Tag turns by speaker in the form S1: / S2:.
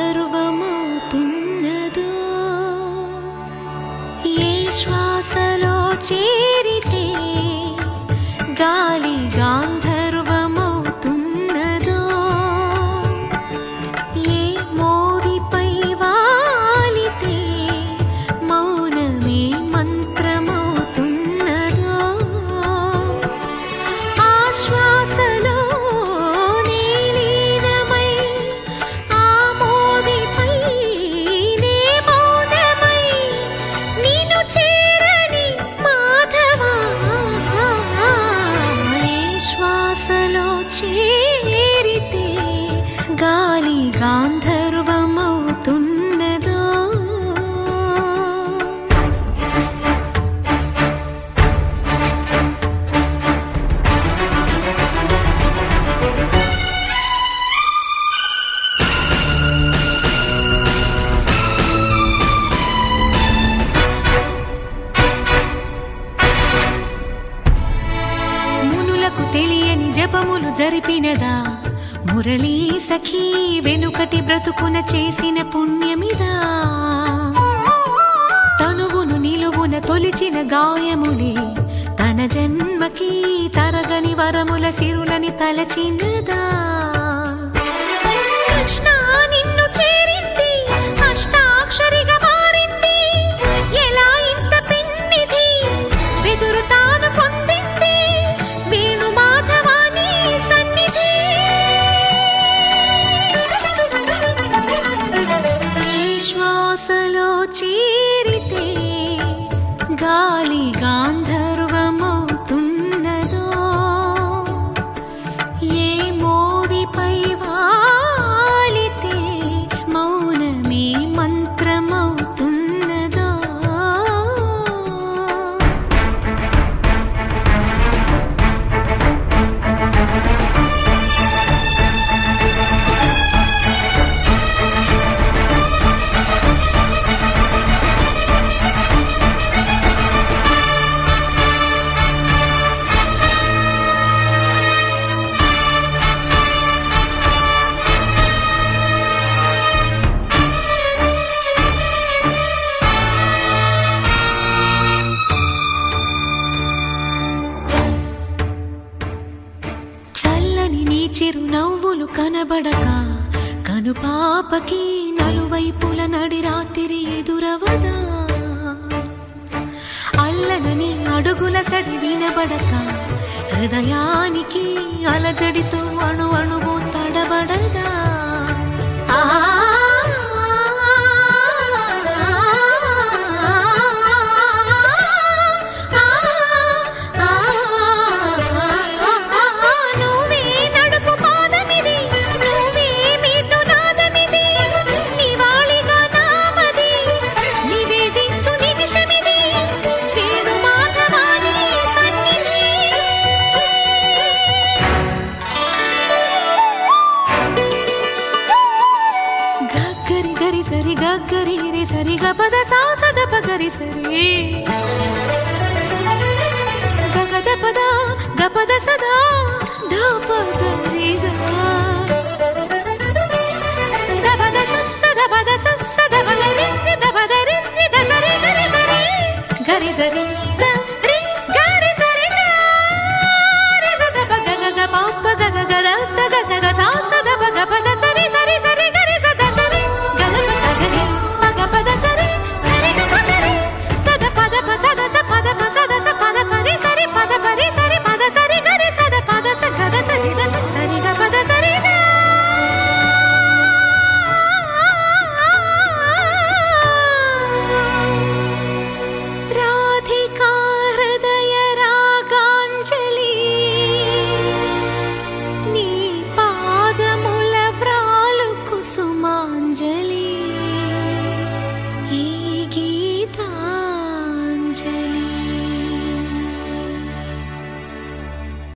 S1: గాంధర్వమవుతున్నదో ఏ శ్వాసలో చేరితే గాలి గాంధర్వమవుతున్నదో ఏ మోవిపై వాలితే మౌనమే మంత్రమవుతున్నదో ఆ శ్వాసలో చేరితే గాలి గాంధర్వమవుతున్నదో మునులకు తెలియని జపములు జరిపినదా మురళీ సఖీ వెనుకటి బ్రతుకున చేసిన పుణ్యమిదా తనువును నిలువున తొలిచిన గాయములే తన జన్మకి తరగని వరముల సిరులని తలచినదా కృష్ణ నిన్ను చేరింది అష్టాక్షరిగా మారింది ఎలా ఇంత పిన్నిది వెదురు తాను పొందింది వేణు మాధవాని సన్నిధి శ్వాసలో చేరితే గాలి గాంధర్వమవుతున్నదో ఏ మోవిపై వాలితే మౌనమే మంత్రమవుతున్నదో నీ చిరునవ్వులు కనబడక కనుపాపకి నలువైపుల నడి రాత్రి ఎదురవదా అల్లనని అడుగుల సడి వినబడక హృదయానికి అలజడితో అణు అణువు తడబడదా సరి గగ్గరి రే సరి గపద సాసద పగరి సరి గగద పద గపద సదా ధప గరి దపద సస్సద పద సస్సద బల రి దపద రి దసరి గరి సరి గరి సరి